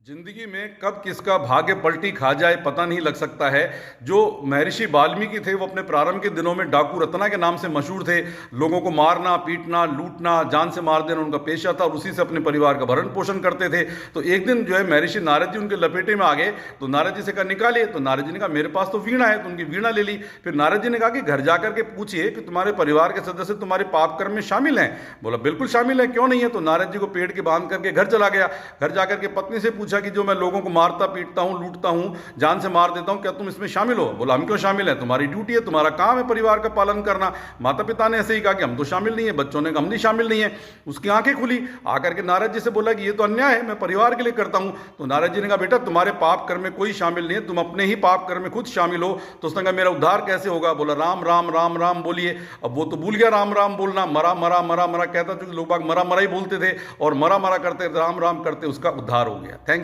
जिंदगी में कब किसका भाग्य पलटी खा जाए पता नहीं लग सकता है। जो महर्षि वाल्मीकि थे वो अपने प्रारंभ के दिनों में डाकू रत्ना के नाम से मशहूर थे। लोगों को मारना, पीटना, लूटना, जान से मार देना उनका पेशा था और उसी से अपने परिवार का भरण पोषण करते थे। तो एक दिन जो है महर्षि नारद जी उनके लपेटे में आ गए। तो नारद जी से कहा निकालिए। तो नारद जी ने कहा मेरे पास तो वीणा है। तो उनकी वीणा ले ली। फिर नारद जी ने कहा कि घर जाकर के पूछिए कि तुम्हारे परिवार के सदस्य तुम्हारे पाप कर्म में शामिल हैं। बोला बिल्कुल शामिल है, क्यों नहीं है। तो नारद जी को पेड़ के बांध करके घर चला गया। घर जाकर के पत्नी से पूछा कि जो मैं लोगों को मारता पीटता हूं, लूटता हूं, जान से मार देता हूं, क्या तुम इसमें शामिल हो। बोला हम क्यों शामिल हैं, तुम्हारी ड्यूटी है, तुम्हारा काम है परिवार का पालन करना। माता पिता ने ऐसे ही कहा कि हम तो शामिल नहीं है। बच्चों ने कहा हम नहीं शामिल नहीं है। उसकी आंखें खुली। आकर के नारद जी से बोला कि ये तो अन्याय है, मैं परिवार के लिए करता हूं। तो नारद जी ने कहा बेटा तुम्हारे पाप कर्म में कोई शामिल नहीं है, तुम अपने ही पाप कर्म में खुद शामिल हो। तो उसने कहा मेरा उद्धार कैसे होगा। बोला राम राम राम राम बोलिए। अब वो तो भूल गया राम राम बोलना, मरा मरा मरा मरा कहता था। लोग बाग मरा मरा ही बोलते थे और मरा मरा करते राम राम करते उसका उद्धार हो गया। थैंक